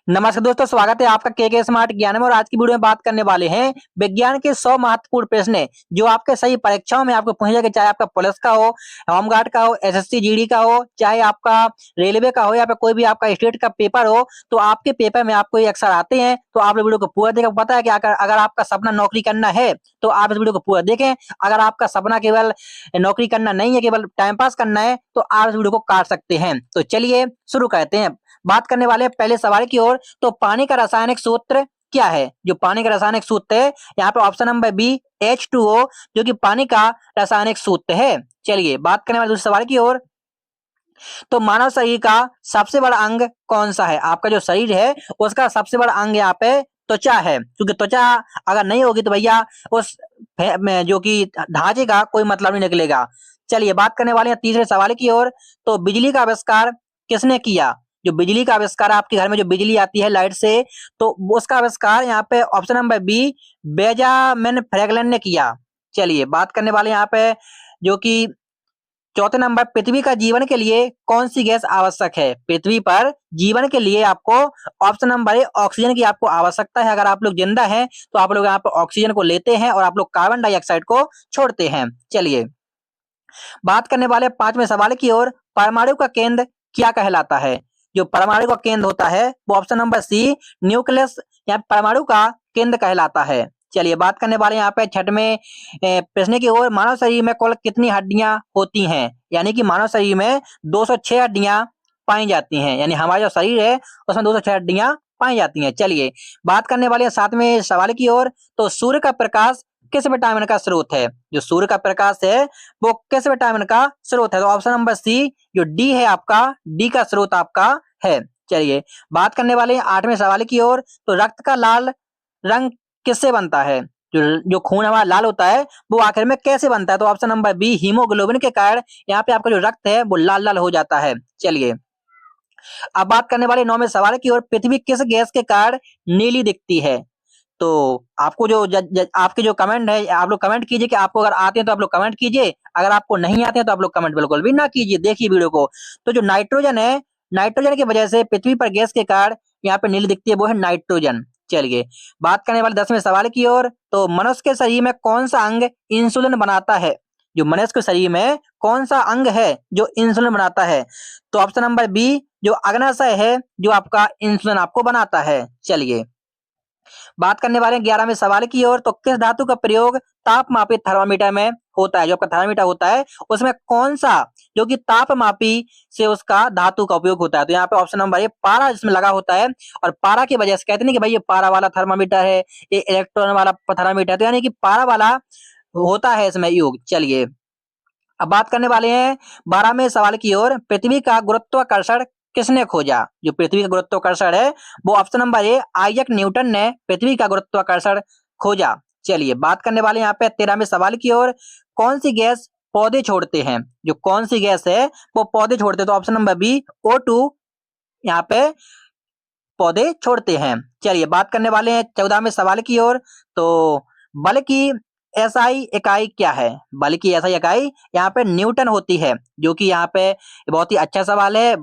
नमस्कार दोस्तों, स्वागत है आपका के स्मार्ट ज्ञान में। और आज की वीडियो में बात करने वाले हैं विज्ञान के 100 महत्वपूर्ण प्रश्न जो आपके सही परीक्षाओं में आपको पूछे जाएंगे। चाहे आपका पुलिस का हो, होमगार्ड का हो, एसएससी जीडी का हो, चाहे आपका रेलवे का हो या फिर कोई भी आपका स्टेट का पेपर हो, तो आपके पेपर में आपको ये अक्सर आते हैं। तो आप वीडियो को पूरा देखा। पता है कि अगर आपका सपना नौकरी करना है तो आप इस वीडियो को पूरा देखें। अगर आपका सपना केवल नौकरी करना नहीं है, केवल टाइम पास करना है, तो आप इस वीडियो को काट सकते हैं। तो चलिए शुरू करते हैं। बात करने वाले हैं पहले सवाल की ओर। तो पानी का रासायनिक सूत्र क्या है? जो पानी का रासायनिक सूत्र है, यहाँ पे ऑप्शन नंबर बी H2O, जो कि पानी का रासायनिक सूत्र है। चलिए बात करने वाले दूसरे सवाल की ओर। तो मानव शरीर का सबसे बड़ा अंग कौन सा है? आपका जो शरीर है उसका सबसे बड़ा अंग यहाँ पे त्वचा है, क्योंकि त्वचा अगर नहीं होगी तो भैया उस जो कि ढांचे का कोई मतलब नहीं निकलेगा। चलिए बात करने वाले हैं तीसरे सवाल की ओर। तो बिजली का आविष्कार किसने किया? जो बिजली का आविष्कार, आपके घर में जो बिजली आती है लाइट से, तो उसका आविष्कार यहाँ पे option number B Benjamin Franklin ने किया। चलिए बात करने वाले यहाँ पे जो कि चौथे नंबर, पृथ्वी का जीवन के लिए कौन सी गैस आवश्यक है? पृथ्वी पर जीवन के लिए आपको ऑप्शन नंबर ए ऑक्सीजन की आपको आवश्यकता है। अगर आप लोग जिंदा हैं तो आप लोग यहाँ पर ऑक्सीजन को लेते हैं और आप लोग कार्बन डाइऑक्साइड को छोड़ते हैं। चलिए बात करने वाले पांचवें सवाल की ओर। परमाणु का केंद्र क्या कहलाता है? जो परमाणु का केंद्र होता है वो ऑप्शन नंबर सी न्यूक्लियस या परमाणु का केंद्र कहलाता है। चलिए बात करने वाले यहाँ पे छठवें प्रश्न की ओर। मानव शरीर में कुल कितनी हड्डियां होती हैं? यानी कि मानव शरीर में 206 हड्डियां पाई जाती हैं। यानी हमारा जो शरीर है उसमें 206 हड्डियां पाई जाती हैं। चलिए बात करने वाले सातवें सवाल की ओर। तो सूर्य का प्रकाश किस विटामिन का स्रोत है? जो सूर्य का प्रकाश है वो किस विटामिन का स्रोत है? तो ऑप्शन नंबर सी जो डी है, आपका डी का स्रोत आपका है। चलिए बात करने वाले आठवें सवाल की ओर। तो रक्त का लाल रंग किससे बनता है? जो जो खून हमारा लाल होता है वो आखिर में कैसे बनता है? तो ऑप्शन नंबर बी हीमोग्लोबिन के कारण यहाँ पे आपका जो रक्त है वो लाल लाल हो जाता है। चलिए अब बात करने वाले नौवें सवाल की ओर। पृथ्वी किस गैस के कारण नीली दिखती है? तो आपको जो आपके जो कमेंट है, आप लोग कमेंट कीजिए कि आपको अगर आते हैं तो आप लोग कमेंट कीजिए, अगर आपको नहीं आते हैं तो आप लोग कमेंट बिल्कुल भी ना कीजिए। देखिए वीडियो को। तो जो नाइट्रोजन है, नाइट्रोजन की वजह से पृथ्वी पर गैस के कारण यहाँ पे नीली दिखती है, वो है नाइट्रोजन। चलिए बात करने वाले 10वें सवाल की ओर। तो मनुष्य के शरीर में कौन सा अंग इंसुलिन बनाता है? जो मनुष्य के शरीर में कौन सा अंग है जो इंसुलिन बनाता है? तो ऑप्शन नंबर बी जो अग्नाशय है जो आपका इंसुलिन आपको बनाता है। चलिए बात करने वाले हैं 11वें सवाल की ओर। तो किस धातु का प्रयोग तापमापी थर्मामीटर में होता है? जो आपका थर्मामीटर होता है उसमें कौन सा जो कि तापमापी से उसका धातु का उपयोग होता है? तो यहाँ पे ऑप्शन नंबर ए पारा इसमें लगा होता है। और पारा की वजह से कहते हैं कि भाई ये पारा वाला थर्मामीटर है, ये इलेक्ट्रॉन वाला थर्मामीटर है, तो यानी कि पारा वाला होता है इसमें योग। चलिए अब बात करने वाले हैं 12वें सवाल की ओर। पृथ्वी का गुरुत्वाकर्षण किसने खोजा? जो पृथ्वी का गुरुत्वाकर्षण है वो option number A Isaac Newton ने पृथ्वी का गुरुत्वाकर्षण खोजा। चलिए बात करने वाले यहाँ पे 13वें सवाल की ओर। कौन सी गैस पौधे छोड़ते हैं? जो कौन सी गैस है वो पौधे छोड़ते हैं? तो ऑप्शन नंबर बी O2 यहाँ पे पौधे छोड़ते हैं। चलिए बात करने वाले हैं 14वें सवाल की ओर। तो बल की एसआई इकाई क्या है? बल की एसआई इकाई यहाँ पे न्यूटन होती है, जो कि यहाँ पे बहुत ही अच्छा सवाल है।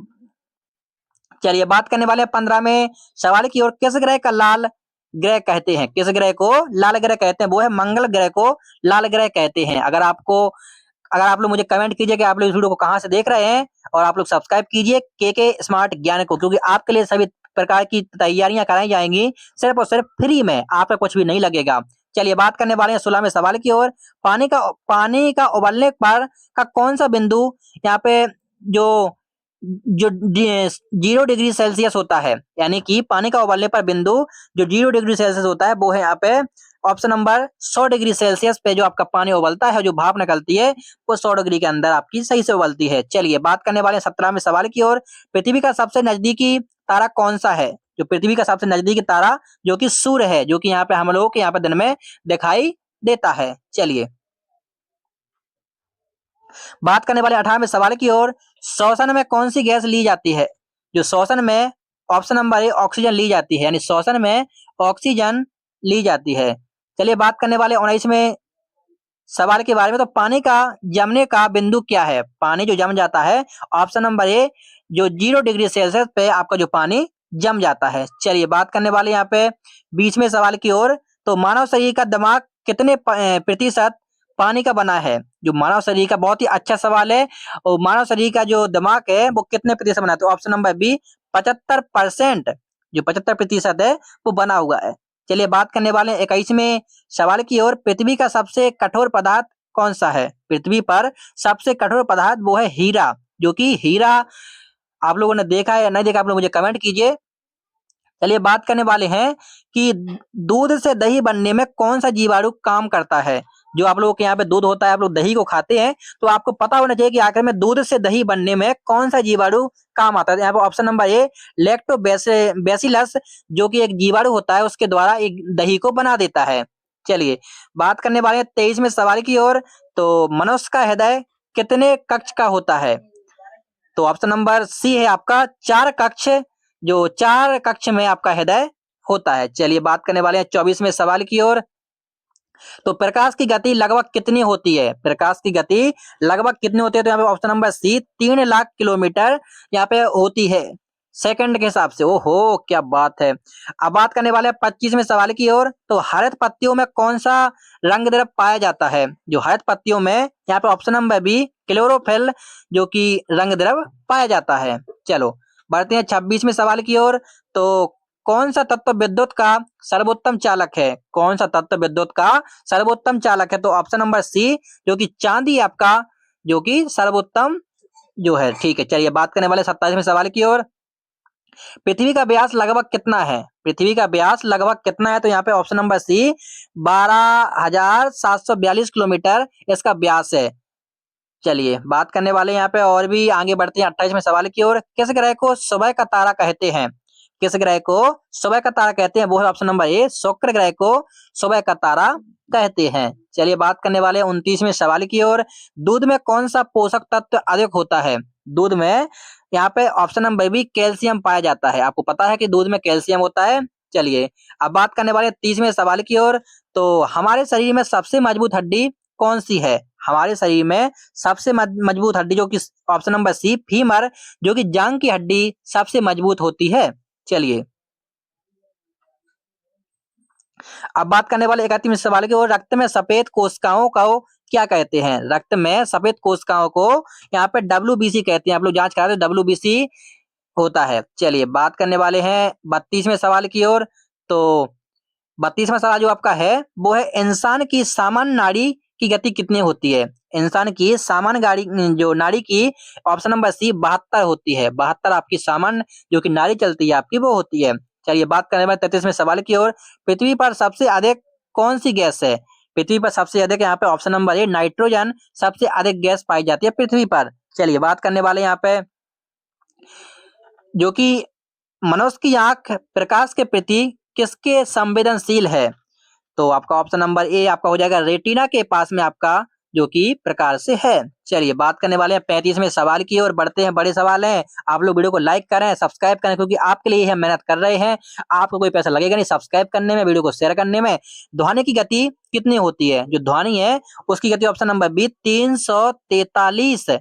चलिए बात करने वाले 15वें सवाल की ओर। किस ग्रह का लाल ग्रह कहते हैं? किस ग्रह को लाल ग्रह कहते हैं? वो है मंगल ग्रह को लाल ग्रह कहते हैं। अगर आप लोग मुझे कमेंट कीजिए कि आप लोग इस वीडियो को कहाँ से देख रहे हैं, और आप लोग सब्सक्राइब कीजिए के स्मार्ट ज्ञान को, क्योंकि आपके लिए सभी प्रकार की तैयारियां कराई जाएंगी सिर्फ और सिर्फ फ्री में, आपका कुछ भी नहीं लगेगा। चलिए बात करने वाले हैं 16वें सवाल की ओर। पानी का उबलने पर का कौन सा बिंदु यहाँ पे जो जो 0 डिग्री सेल्सियस होता है? यानी कि पानी का उबलने पर बिंदु जो 0 डिग्री सेल्सियस होता है वो है यहाँ पे ऑप्शन नंबर 100 डिग्री सेल्सियस पे जो आपका पानी उबलता है, जो भाप निकलती है वो 100 डिग्री के अंदर आपकी सही से उबलती है। चलिए बात करने वाले 17वें सवाल की ओर। पृथ्वी का सबसे नजदीकी तारा कौन सा है? जो पृथ्वी का सबसे नजदीकी तारा जो कि सूर्य है, जो कि यहाँ पे हम लोगों के यहाँ पे दिन में दिखाई देता है। चलिए बात करने वाले 18वें सवाल की ओर। श्वसन में कौन सी गैस ली जाती है? जो श्वसन में ऑप्शन नंबर ए ऑक्सीजन ली जाती है, यानी श्वसन में ऑक्सीजन ली जाती है। चलिए बात करने वाले 19वें सवाल के बारे में। तो पानी का जमने का बिंदु क्या है? पानी जो जम जाता है, ऑप्शन नंबर ए जो 0 डिग्री सेल्सियस पे आपका जो पानी जम जाता है। चलिए बात करने वाले यहाँ पे 20वें सवाल की ओर। तो मानव शरीर का दिमाग कितने प्रतिशत पानी का बना है? जो मानव शरीर का, बहुत ही अच्छा सवाल है। और मानव शरीर का जो दिमाग है वो कितने प्रतिशत बना है? तो ऑप्शन नंबर बी 75%, जो 75% है वो बना हुआ है। चलिए बात करने वाले हैं 21वें सवाल की ओर। पृथ्वी का सबसे कठोर पदार्थ कौन सा है? पृथ्वी पर सबसे कठोर पदार्थ वो है हीरा। जो कि हीरा आप लोगों ने देखा है या नहीं देखा, आप लोग मुझे कमेंट कीजिए। चलिए बात करने वाले हैं कि दूध से दही बनने में कौन सा जीवाणु काम करता है? जो आप लोगों के यहाँ पे दूध होता है, आप लोग दही को खाते हैं, तो आपको पता होना चाहिए कि आखिर में दूध से दही बनने में कौन सा जीवाणु काम आता है। यहाँ पे ऑप्शन नंबर ए लैक्टोबैसिलस, जो कि एक जीवाणु होता है, उसके द्वारा एक दही को बना देता है। चलिए बात करने वाले हैं 23वें सवाल की ओर। तो मनुष्य का हृदय कितने कक्ष का होता है? तो ऑप्शन नंबर सी है आपका 4 कक्ष, जो 4 कक्ष में आपका हृदय होता है। चलिए बात करने वाले हैं 24वें सवाल की ओर। तो प्रकाश की गति लगभग कितनी होती है? प्रकाश की गति लगभग कितनी होती है? तो यहाँ पे option number C 3 lakh kilometre यहाँ पे होती है सेकंड के हिसाब से। ओहो क्या बात है। अब बात करने वाले हैं 25वें सवाल की ओर। तो हरित पत्तियों में कौन सा रंग द्रव्य पाया जाता है? जो हरित पत्तियों में, यहाँ पे ऑप्शन नंबर बी क्लोरोफिल, जो कि रंग द्रव्य पाया जाता है। चलो बढ़ते हैं 26वें सवाल की ओर। तो कौन सा तत्व विद्युत का सर्वोत्तम चालक है? कौन सा तत्व विद्युत का सर्वोत्तम चालक है? तो ऑप्शन नंबर सी, जो कि चांदी आपका, जो कि सर्वोत्तम जो है। ठीक है, चलिए बात करने वाले 27वें सवाल की ओर। पृथ्वी का व्यास लगभग कितना है? पृथ्वी का व्यास लगभग कितना है? तो यहाँ पे ऑप्शन नंबर सी 12,742 किलोमीटर इसका व्यास है। चलिए बात करने वाले यहाँ पे और भी आगे बढ़ते हैं 28वें सवाल की ओर। किस ग्रह को सुबह का तारा कहते हैं? किस ग्रह को सुबह का तारा कहते हैं? वो है ऑप्शन नंबर ए शुक्र ग्रह को सुबह का तारा कहते हैं। चलिए बात करने वाले हैं 29वें सवाल की ओर। दूध में कौन सा पोषक तत्व अधिक होता है? दूध में यहाँ पे ऑप्शन नंबर बी कैल्शियम पाया जाता है। आपको पता है कि दूध में कैल्शियम होता है। चलिए अब बात करने वाले 30वें सवाल की ओर। तो हमारे शरीर में सबसे मजबूत हड्डी कौन सी है? हमारे शरीर में सबसे मजबूत हड्डी, जो कि ऑप्शन नंबर सी फीमर, जो कि जांग की हड्डी सबसे मजबूत होती है। चलिए अब बात करने वाले 31वें सवाल की ओर। रक्त में सफेद कोशिकाओं को क्या कहते हैं? रक्त में सफेद कोशिकाओं को यहाँ पे WBC कहते हैं। आप लोग जांच करा दो, WBC होता है। चलिए बात करने वाले हैं 32वें सवाल की ओर। तो 32वां सवाल जो आपका है वो है इंसान की सामान्य नाड़ी की गति कितनी होती है? इंसान की सामान्य गाड़ी जो नाड़ी की, ऑप्शन नंबर सी 72 होती है। 72 आपकी सामान्य जो कि नाड़ी चलती है आपकी वो होती है। चलिए बात करें 33वें सवाल की ओर। पृथ्वी पर सबसे अधिक कौन सी गैस है? पृथ्वी पर सबसे अधिक यहाँ पे ऑप्शन नंबर ए नाइट्रोजन सबसे अधिक गैस पाई जाती है पृथ्वी पर। चलिए बात करने वाले यहाँ पे जो कि मनुष्य की आंख प्रकाश के प्रति किसके संवेदनशील है? तो आपका ऑप्शन नंबर ए आपका हो जाएगा रेटिना के पास में आपका जो कि प्रकार से है। चलिए बात करने वाले हैं 35वें सवाल की ओर बढ़ते हैं। बड़े सवाल हैं, आप लोग वीडियो को लाइक करें, सब्सक्राइब करें, क्योंकि आपके लिए हम मेहनत कर रहे हैं। आपको कोई पैसा लगेगा नहीं सब्सक्राइब करने में, वीडियो को शेयर करने में। ध्वनि की गति कितनी होती है? जो ध्वनि है उसकी गति ऑप्शन नंबर बी 343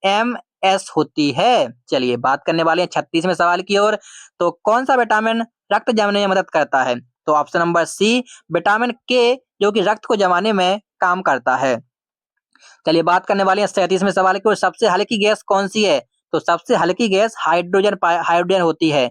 MS होती है। चलिए बात करने वाले हैं 36वें सवाल की ओर। तो कौन सा विटामिन रक्त जमने में मदद करता है? तो ऑप्शन नंबर सी विटामिन के, जो कि रक्त को जमाने में काम करता है। चलिए बात करने वाले हैं 37वें सवाल की ओर। सबसे हल्की गैस कौन सी है? तो सबसे हल्की गैस हाइड्रोजन होती है।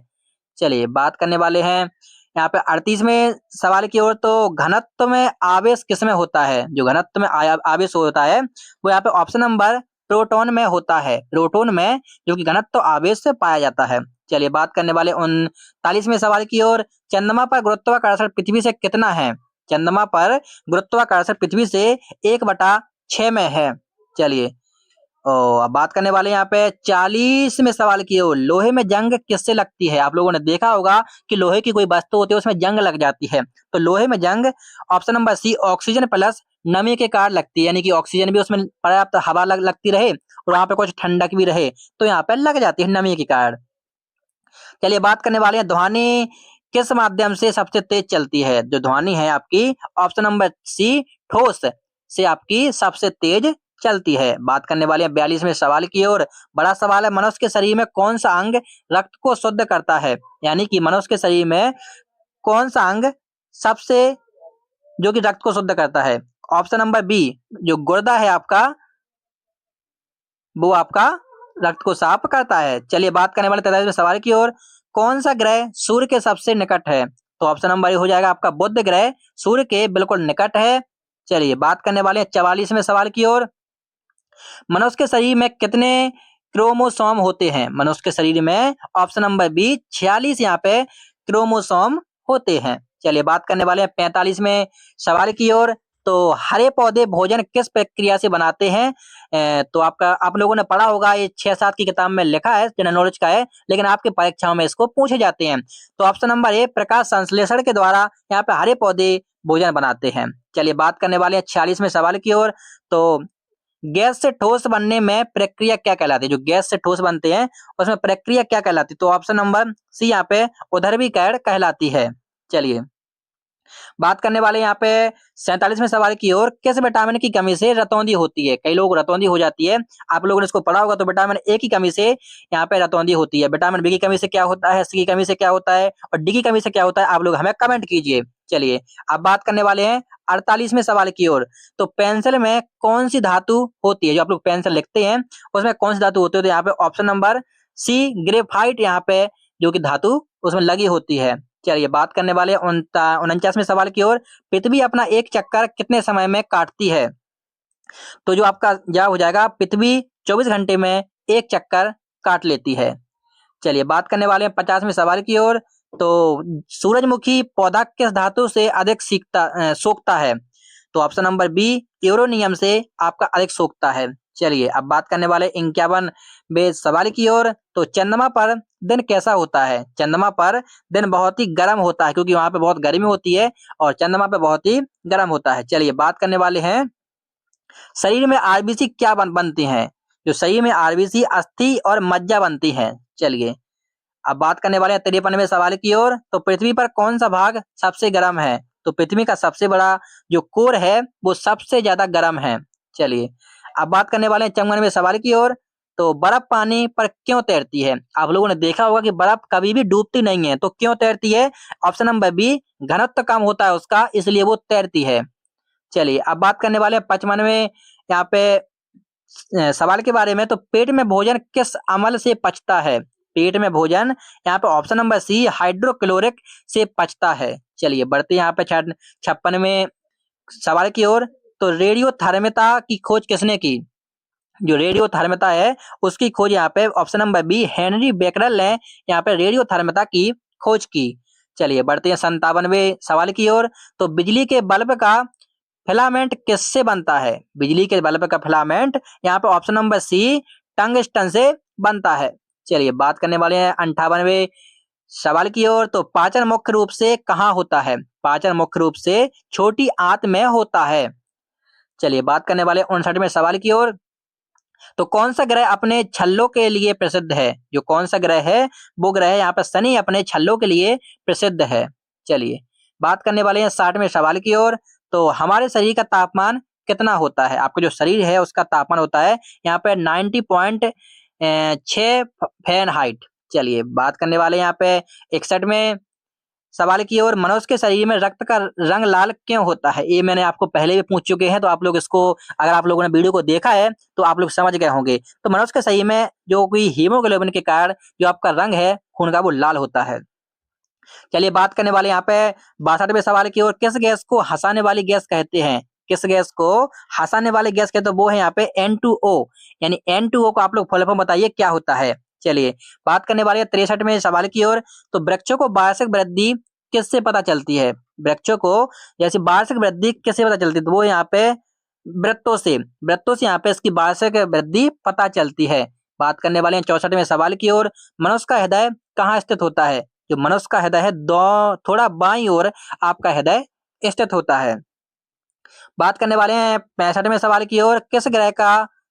चलिए बात करने वाले हैं यहाँ पे 38वें सवाल की ओर। तो घनत्व में आवेश किसमें होता है? जो घनत्व में आवेश होता है वो यहाँ पे ऑप्शन नंबर प्रोटॉन में होता है। प्रोटॉन में जो कि घनत्व आवेश से पाया जाता है। चलिए बात करने वाले 39वें सवाल की ओर। चंद्रमा पर गुरुत्वाकर्षण पृथ्वी से कितना है? चंद्रमा पर गुरुत्वाकर्षण पृथ्वी से 1/6 में है। चलिए अब बात करने वाले यहाँ पे 40वें सवाल की ओर। लोहे में जंग किससे लगती है? आप लोगों ने देखा होगा कि लोहे की कोई वस्तु होती है उसमें जंग लग जाती है। तो लोहे में जंग option number C oxygen plus नमी के कारण लगती है, यानी कि ऑक्सीजन भी उसमें पर्याप्त हवा लगती रहे और वहां पे कुछ ठंडक भी रहे, तो यहाँ पे लग जाती है नमी के कारण। चलिए बात करने वाले हैं ध्वनि किस माध्यम से सबसे तेज चलती है? जो ध्वनि है आपकी ऑप्शन नंबर सी ठोस से आपकी सबसे तेज चलती है। बात करने वाले हैं 42वें सवाल की ओर। बड़ा सवाल है, मनुष्य के शरीर में कौन सा अंग रक्त को शुद्ध करता है? यानी कि मनुष्य के शरीर में कौन सा अंग सबसे जो कि रक्त को शुद्ध करता है? ऑप्शन नंबर बी, जो गुर्दा है आपका, वो आपका रक्त को साफ करता है। चलिए बात करने वाले 43वें सवाल की ओर। कौन सा ग्रह सूर्य के सबसे निकट है? तो ऑप्शन नंबर ए हो जाएगा आपका बुध ग्रह, सूर्य के बिल्कुल निकट है। चलिए बात करने वाले हैं 44वें सवाल की ओर। मनुष्य के शरीर में कितने क्रोमोसोम होते हैं? मनुष्य के शरीर में ऑप्शन नंबर बी 46 यहाँ पे क्रोमोसोम होते हैं। चलिए बात करने वाले हैं 45वें सवाल की ओर। तो हरे पौधे भोजन किस प्रक्रिया से बनाते हैं? तो आप लोगों ने पढ़ा होगा, ये 6-7 की किताब में लिखा है, जनरल नॉलेज का है, लेकिन आपकी परीक्षाओं में इसको पूछे जाते हैं। तो ऑप्शन नंबर ए प्रकाश संश्लेषण के द्वारा यहाँ पे हरे पौधे भोजन बनाते हैं। चलिए बात करने वाले हैं 46वें सवाल की ओर। तो गैस से ठोस बनने में प्रक्रिया क्या कहलाती है? जो गैस से ठोस बनते हैं उसमें प्रक्रिया क्या कहलाती है? तो ऑप्शन नंबर सी यहाँ पे ऊर्ध्वीकरण कहलाती है। चलिए बात करने वाले यहाँ पे 47वें सवाल की ओर। किस विटामिन की कमी से रतौंधी होती है? कई लोग रतौंधी हो जाती है, आप लोगों ने इसको पढ़ा होगा। तो विटामिन ए की कमी से यहाँ पे रतौंधी होती है। विटामिन बी की कमी से क्या होता है, सी की कमी से क्या होता है, और डी की कमी से क्या होता है, आप लोग हमें कमेंट कीजिए। चलिए अब बात करने वाले हैं 48वें सवाल की ओर। तो पेंसिल में कौन सी धातु होती है? जो आप लोग पेंसिल लिखते हैं उसमें कौन सी धातु होती है? तो यहाँ पे ऑप्शन नंबर सी ग्रेफाइट यहाँ पे जो कि धातु उसमें लगी होती है। चलिए बात करने वाले 49वें सवाल की ओर। पृथ्वी अपना एक चक्कर कितने समय में काटती है? तो जो आपका जवाब हो जाएगा, पृथ्वी 24 घंटे में एक चक्कर काट लेती है। चलिए बात करने वाले हैं 50वें सवाल की ओर। तो सूरजमुखी पौधा किस धातु से अधिक सोखता है? तो ऑप्शन नंबर बी यूरेनियम से आपका अधिक सोखता है। चलिए अब बात करने वाले 51वें सवाल की ओर। तो चंद्रमा पर दिन कैसा होता है? चंद्रमा पर दिन बहुत ही गर्म होता है, क्योंकि वहां पे बहुत गर्मी होती है और चंद्रमा पे बहुत ही गर्म होता है। चलिए बात करने वाले हैं, शरीर में आरबीसी क्या बनती हैं? जो शरीर में आरबीसी अस्थि और मज्जा बनती है। चलिए अब बात करने वाले हैं 53वें सवाल की ओर। तो पृथ्वी पर कौन सा भाग सबसे गर्म है? तो पृथ्वी का सबसे बड़ा जो कोर है वो सबसे ज्यादा गर्म है। चलिए अब बात करने वाले हैं 54वें सवाल की ओर। तो बर्फ पानी पर क्यों तैरती है? आप लोगों ने देखा होगा कि बर्फ कभी भी डूबती नहीं है, तो क्यों तैरती है? ऑप्शन नंबर बी घनत्व कम होता है उसका, इसलिए वो तैरती है। चलिए अब बात करने वाले हैं 55वें यहाँ पे सवाल के बारे में। तो पेट में भोजन किस अमल से पचता है? पेट में भोजन यहाँ पे ऑप्शन नंबर सी हाइड्रोक्लोरिक से पचता है। चलिए बढ़ते हैं यहाँ पे 56वें सवाल की ओर। तो रेडियोधर्मिता की खोज किसने की? जो रेडियोधर्मिता है उसकी खोज यहाँ पे option number B Henry Becquerel ने यहाँ पे रेडियोधर्मिता की खोज की। चलिए बढ़ते हैं 57वें सवाल की ओर। तो बिजली के बल्ब का फिलामेंट किससे बनता है? बिजली के बल्ब का फिलामेंट यहाँ पे ऑप्शन नंबर सी टंगस्टन से बनता है। चलिए बात करने वाले हैं 58वें सवाल की ओर। तो पाचन मुख्य रूप से कहाँ होता है? पाचन मुख्य रूप से छोटी आंत में होता है। चलिए बात करने वाले 59वें सवाल की ओर। तो कौन सा ग्रह अपने छल्लों के लिए प्रसिद्ध है? जो कौन सा ग्रह है वो ग्रह यहाँ पर शनि अपने छल्लों के लिए प्रसिद्ध है। चलिए बात करने वाले हैं 60वें सवाल की ओर। तो हमारे शरीर का तापमान कितना होता है? आपका जो शरीर है उसका तापमान होता है यहाँ पे 90.6 फ़ारेनहाइट। चलिए बात करने वाले हैं यहाँ पे 61वें सवाल की ओर। मनुष्य के शरीर में रक्त का रंग लाल क्यों होता है? ये मैंने आपको पहले भी पूछ चुके हैं, तो आप लोग इसको, अगर आप लोगों ने वीडियो को देखा है तो आप लोग समझ गए होंगे। तो मनुष्य के शरीर में जो कोई हीमोग्लोबिन के कारण जो आपका रंग है खून का वो लाल होता है। चलिए बात करने वाले यहाँ पे 62वें सवाल की ओर। किस गैस को हंसाने वाली गैस कहते हैं? किस गैस को हंसाने वाली गैस कहते हैं? वो है यहाँ पे N2O। यानी N2O को आप लोग फुल फॉर्म बताइए क्या होता है। चलिए बात करने वाले 63वें सवाल की ओर। तो वृक्षों को वार्षिक वृद्धि किससे पता चलती है? वृक्षों को जैसे वार्षिक वृद्धि किससे पता चलती है? तो वो यहाँ पे वृत्तों से यहाँ पे इसकी वार्षिक वृद्धि पता चलती है। बात करने वाले हैं 64वें सवाल की ओर। मनुष्य का हृदय कहाँ स्थित होता है? जो मनुष्य का हृदय है थोड़ा बाईं ओर आपका हृदय स्थित होता है। बात करने वाले हैं 65वें सवाल की ओर। किस ग्रह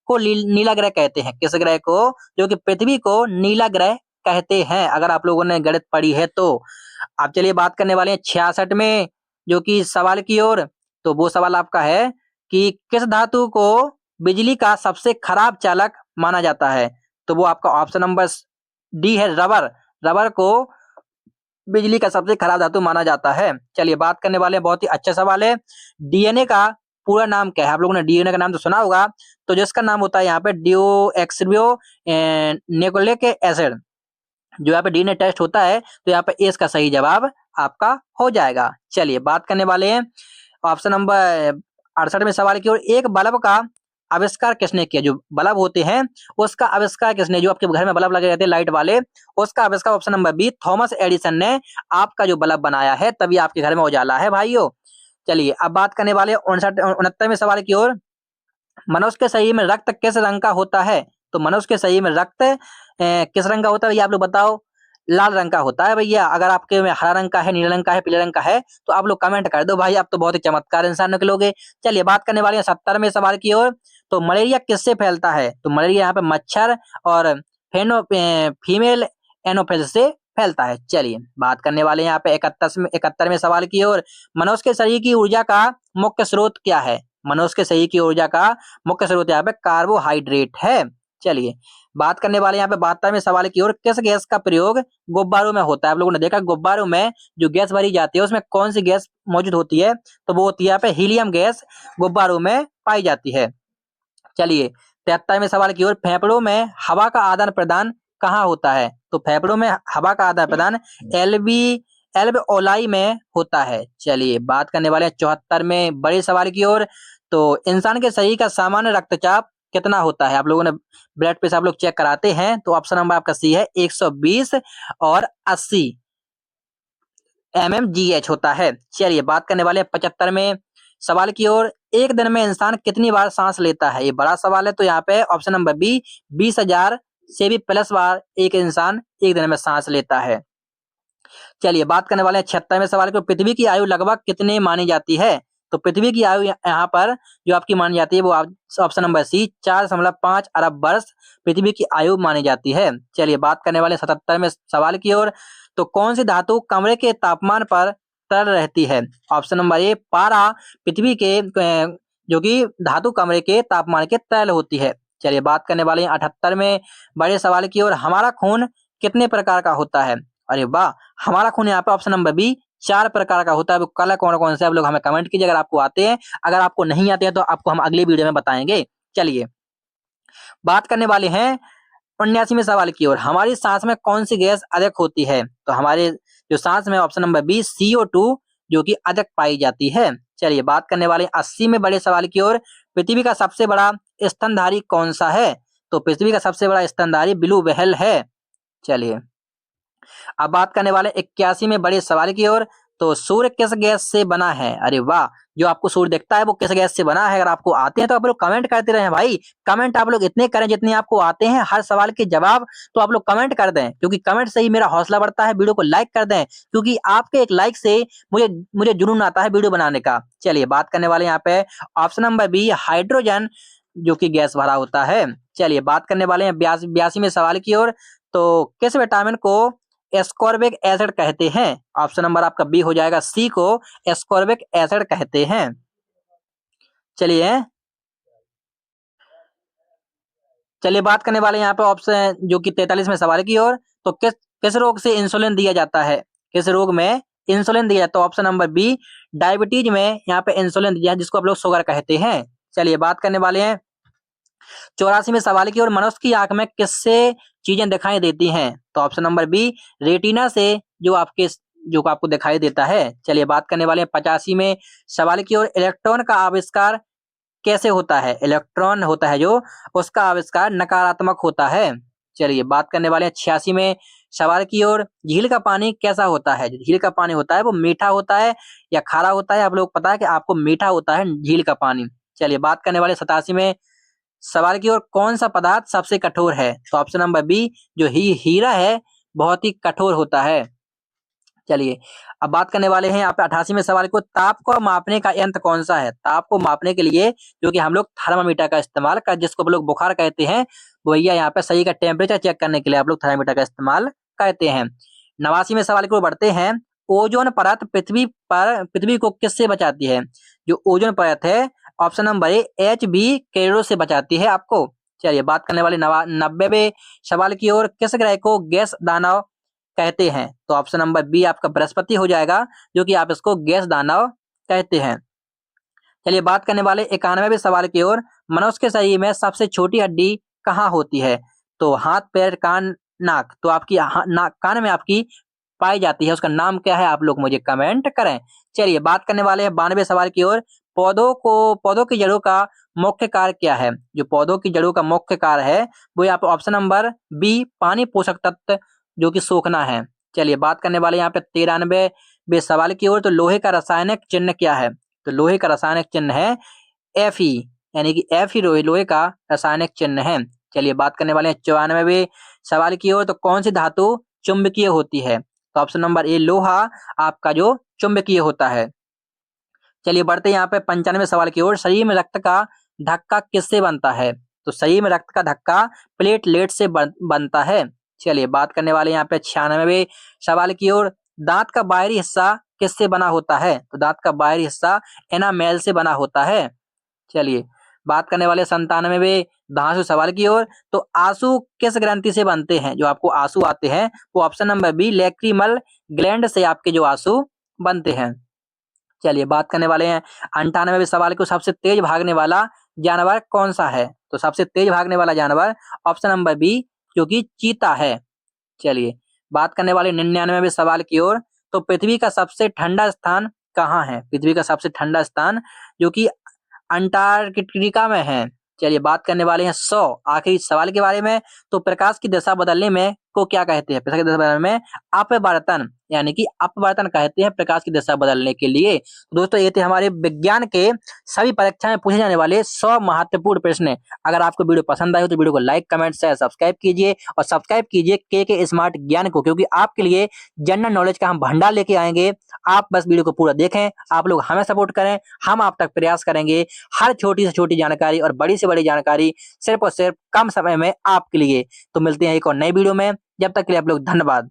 को नीला ग्रह कहते हैं? किस ग्रह को, जो कि पृथ्वी को नीला ग्रह कहते हैं? अगर आप लोगों ने गणित पढ़ी है तो। अब चलिए बात करने वाले हैं 66वें जो कि सवाल की ओर। तो वो सवाल आपका है कि किस धातु को बिजली का सबसे खराब चालक माना जाता है? तो वो आपका ऑप्शन नंबर डी है, रबर। रबर को बिजली का सबसे खराब धातु माना जाता है। चलिए बात करने वाले हैं, बहुत ही अच्छा सवाल है। डीएनए का पूरा नाम क्या है? आप लोगों ने डीएनए का नाम तो सुना होगा, तो जिसका नाम होता है यहाँ पे डिओक्सिरिबो न्यूक्लिक एसिड। जो यहाँ पे डीएनए टेस्ट होता है, तो यहाँ पे ए इसका सही जवाब आपका हो जाएगा। चलिए बात करने वाले हैं ऑप्शन नंबर 68 में सवाल की ओर। एक बल्ब का आविष्कार किसने किया? जो बल्ब होते हैं उसका आविष्कार किसने? जो आपके घर में बल्ब लगे रहते हैं लाइट वाले, उसका आविष्कार option number B, Thomas Edison ने आपका जो बल्ब बनाया है, तभी आपके घर में उजाला है भाइयों। चलिए अब बात करने वाले 69वें सवाल की ओर। मनुष्य के शरीर में रक्त किस रंग का होता है? तो मनुष्य के शरीर में रक्त किस रंग का होता है भैया, आप लोग बताओ। लाल रंग का होता है भैया। अगर आपके में हरा रंग का है, नीला रंग का है, पीले रंग का है, तो आप लोग कमेंट कर दो भाई, आप तो बहुत ही चमत्कार इंसान निकलोगे। चलिए बात करने वाले हैं 70वें सवाल की ओर। तो मलेरिया किससे फैलता है? तो मलेरिया यहाँ पे मच्छर और फीमेल एनोफेज से फैलता है। चलिए बात करने वाले हैं यहाँ पे 71वें सवाल की ओर। मनुष्य के शरीर की ऊर्जा का मुख्य स्रोत क्या है? मनुष्य के शरीर की ऊर्जा का मुख्य स्रोत यहाँ पे कार्बोहाइड्रेट है। चलिए बात करने वाले यहाँ पे 72वें सवाल की ओर। किस गैस का प्रयोग गुब्बारों में होता है? आप लोगों ने देखा गुब्बारों में जो गैस भरी जाती है उसमें कौन सी गैस मौजूद होती है? तो वो होती है यहाँ पे हीलियम गैस गुब्बारों में पाई जाती है। चलिए 73वें सवाल की ओर। फेफड़ों में हवा का आदान प्रदान कहाँ होता है? तो फेफड़ों में हवा का आदान प्रदान एल्वेओलाई में होता है। चलिए बात करने वाले हैं 74वें बड़े सवाल की ओर। तो इंसान के शरीर का सामान्य रक्तचाप कितना होता है? आप लोगों ने ब्लड प्रेशर आप लोग चेक कराते हैं, तो ऑप्शन नंबर आपका सी है, 120 और 80 mmGH होता है। चलिए बात करने वाले हैं 75वें सवाल की ओर। एक दिन में इंसान कितनी बार सांस लेता है? ये बड़ा सवाल है, तो यहाँ पे ऑप्शन नंबर बी, 20,000 से भी प्लस बार एक इंसान एक दिन में सांस लेता है। चलिए बात करने वाले हैं 76वें सवाल की। पृथ्वी की आयु लगभग कितने मानी जाती है? तो पृथ्वी की आयु यहाँ पर जो आपकी मानी जाती है वो ऑप्शन नंबर सी, 4.5 अरब वर्ष पृथ्वी की आयु मानी जाती है। चलिए बात करने वाले 77वें सवाल की ओर। तो कौन सी धातु कमरे के तापमान पर तरल रहती है? ऑप्शन नंबर ए, पारा पृथ्वी के जो कि धातु कमरे के तापमान के तरल होती है। चलिए बात करने वाले हैं 78वें बड़े सवाल की ओर। हमारा खून कितने प्रकार का होता है? अरे वाह, हमारा खून यहाँ पे ऑप्शन नंबर बी, 4 प्रकार का होता है। वो कलर कौन कौन से आप लोग हमें कमेंट कीजिए अगर आपको आते हैं। अगर आपको नहीं आते हैं तो आपको हम अगली वीडियो में बताएंगे। चलिए बात करने वाले हैं 79वें सवाल की ओर। हमारी सांस में कौन सी गैस अधिक होती है? तो हमारे जो सांस में ऑप्शन नंबर बी, CO2 जो कि अधिक पाई जाती है। चलिए बात करने वाले 80 में बड़े सवाल की ओर। पृथ्वी का सबसे बड़ा स्तनधारी कौन सा है? तो पृथ्वी का सबसे बड़ा स्तनधारी ब्लू व्हेल है। चलिए अब बात करने वाले 81 में बड़े सवाल की ओर। तो सूर्य किस गैस से बना है? अरे वाह, जो आपको सूर्य दिखता है वो किस गैस से बना है? अगर आपको आते हैं तो आप लोग कमेंट करते रहे भाई। कमेंट आप लोग इतने करें जितने आपको आते हैं हर सवाल के जवाब, तो आप लोग कमेंट कर दें, क्योंकि कमेंट से ही मेरा हौसला बढ़ता है। वीडियो को लाइक कर दें, क्योंकि आपके एक लाइक से मुझे मुझे जुनून आता है वीडियो बनाने का। चलिए बात करने वाले यहाँ पे ऑप्शन नंबर बी, हाइड्रोजन जो कि गैस भरा होता है। चलिए बात करने वाले हैं 82वें सवाल की ओर। तो किस विटामिन को एस्कॉर्बिक एसिड कहते हैं? ऑप्शन नंबर आपका बी हो जाएगा, सी को एस्कॉर्बिक एसिड कहते हैं। चलिए चलिए बात करने वाले यहाँ पे ऑप्शन जो कि 43वें सवाल की ओर। तो किस किस रोग से इंसुलिन दिया जाता है? किस रोग में इंसुलिन दिया जाता है? ऑप्शन नंबर बी, डायबिटीज में यहाँ पे इंसुलिन दिया है, जिसको आप लोग शुगर कहते हैं। चलिए बात करने वाले हैं 84वें सवाल की ओर। मनुष्य की आंख में किससे चीजें दिखाई देती हैं? तो ऑप्शन नंबर बी, रेटिना से जो आपको दिखाई देता है। चलिए बात करने वाले हैं 85 में सवाल की ओर। इलेक्ट्रॉन का आविष्कार कैसे होता है? इलेक्ट्रॉन होता है जो, उसका आविष्कार नकारात्मक होता है। चलिए बात करने वाले हैं 86 में सवाल की ओर। झील का पानी कैसा होता है? जो झील का पानी होता है वो मीठा होता है या खारा होता है? आप लोग पता है कि आपको मीठा होता है झील का पानी। चलिए बात करने वाले 87 में सवाल की ओर। कौन सा पदार्थ सबसे कठोर है? तो ऑप्शन नंबर बी, जो हीरा है बहुत ही कठोर होता है। चलिए अब बात करने वाले हैं यहाँ पे 88वें सवाल को। ताप को मापने का यंत्र कौन सा है? ताप को मापने के लिए जो कि हम लोग थर्मामीटर का इस्तेमाल कर, जिसको हम लोग बुखार कहते हैं, भैया यहाँ पे सही का टेम्परेचर चेक करने के लिए आप लोग थर्मामीटर का इस्तेमाल करते हैं। 89वें सवाल को बढ़ते हैं। ओजोन परत पृथ्वी को किससे बचाती है? जो ओजोन परत है ऑप्शन नंबर ए HB कैरियरों से बचाती है आपको। चलिए बात करने वाले 90वें सवाल की ओर, किस ग्रह को गैस दानव कहते हैं? तो ऑप्शन नंबर बी आपका बृहस्पति हो जाएगा, जो कि आप इसको गैस दानव कहते हैं। चलिए बात करने वाले 91वें सवाल की ओर, मनुष्य के शरीर में सबसे छोटी हड्डी कहाँ होती है? तो हाथ, पैर, कान, नाक। तो आपकी नाक, कान में आपकी पाई जाती है, उसका नाम क्या है? आप लोग मुझे कमेंट करें। चलिए बात करने वाले हैं 92वें सवाल की ओर, पौधों की जड़ों का मुख्य कार्य क्या है? जो पौधों की जड़ों का मुख्य कार्य है वो आप ऑप्शन नंबर बी पानी, पोषक तत्व जो कि सोखना है। चलिए बात करने वाले यहाँ पे 93वें सवाल की ओर, तो लोहे का रासायनिक चिन्ह क्या है? तो लोहे का रासायनिक चिन्ह है Fe, यानी कि Fe लोहे का रासायनिक चिन्ह है। चलिए बात करने वाले हैं 94वें सवाल की ओर, तो कौन सी धातु चुंबकीय होती है? तो ऑप्शन नंबर ए लोहा आपका जो चुंबकीय होता है। चलिए बढ़ते यहाँ पे 95वें सवाल की ओर, शरीर में रक्त का धक्का किससे बनता है? तो शरीर में रक्त का धक्का प्लेटलेट से बनता है। चलिए बात करने वाले यहाँ पे 96वें सवाल की ओर, दांत का बाहरी हिस्सा किससे बना होता है? तो दांत का बाहरी हिस्सा एनामेल से बना होता है। चलिए बात करने वाले 97वें धांसू सवाल की ओर, तो आंसू किस ग्रंथि से बनते हैं? जो आपको आंसू आते हैं वो option number B lacrimal gland से आपके जो आंसू बनते हैं। चलिए बात करने वाले हैं 98वें सवाल को, सबसे तेज भागने वाला जानवर कौन सा है? तो सबसे तेज भागने वाला जानवर ऑप्शन नंबर बी जो कि चीता है। चलिए बात करने वाले 99वें सवाल की ओर, तो पृथ्वी का सबसे ठंडा स्थान कहाँ है? पृथ्वी का सबसे ठंडा स्थान जो कि अंटार्कटिका में है। चलिए बात करने वाले हैं 100 आखिरी सवाल के बारे में, तो प्रकाश की दिशा बदलने में को क्या कहते हैं? प्रकाश की दिशा बदलने में अपवर्तन, यानी कि अपवर्तन कहते हैं प्रकाश की दिशा बदलने के लिए। दोस्तों ये थे हमारे विज्ञान के सभी परीक्षा में पूछे जाने वाले 100 महत्वपूर्ण प्रश्न। अगर आपको वीडियो पसंद आए हो तो वीडियो को लाइक, कमेंट, शेयर, सब्सक्राइब कीजिए और सब्सक्राइब कीजिए के स्मार्ट ज्ञान को, क्योंकि आपके लिए जनरल नॉलेज का हम भंडार लेके आएंगे। आप बस वीडियो को पूरा देखें, आप लोग हमें सपोर्ट करें, हम आप तक प्रयास करेंगे हर छोटी से छोटी जानकारी और बड़ी से बड़ी जानकारी सिर्फ और सिर्फ कम समय में आपके लिए। तो मिलते हैं एक और नई वीडियो में, जब तक के लिए आप लोग धन्यवाद।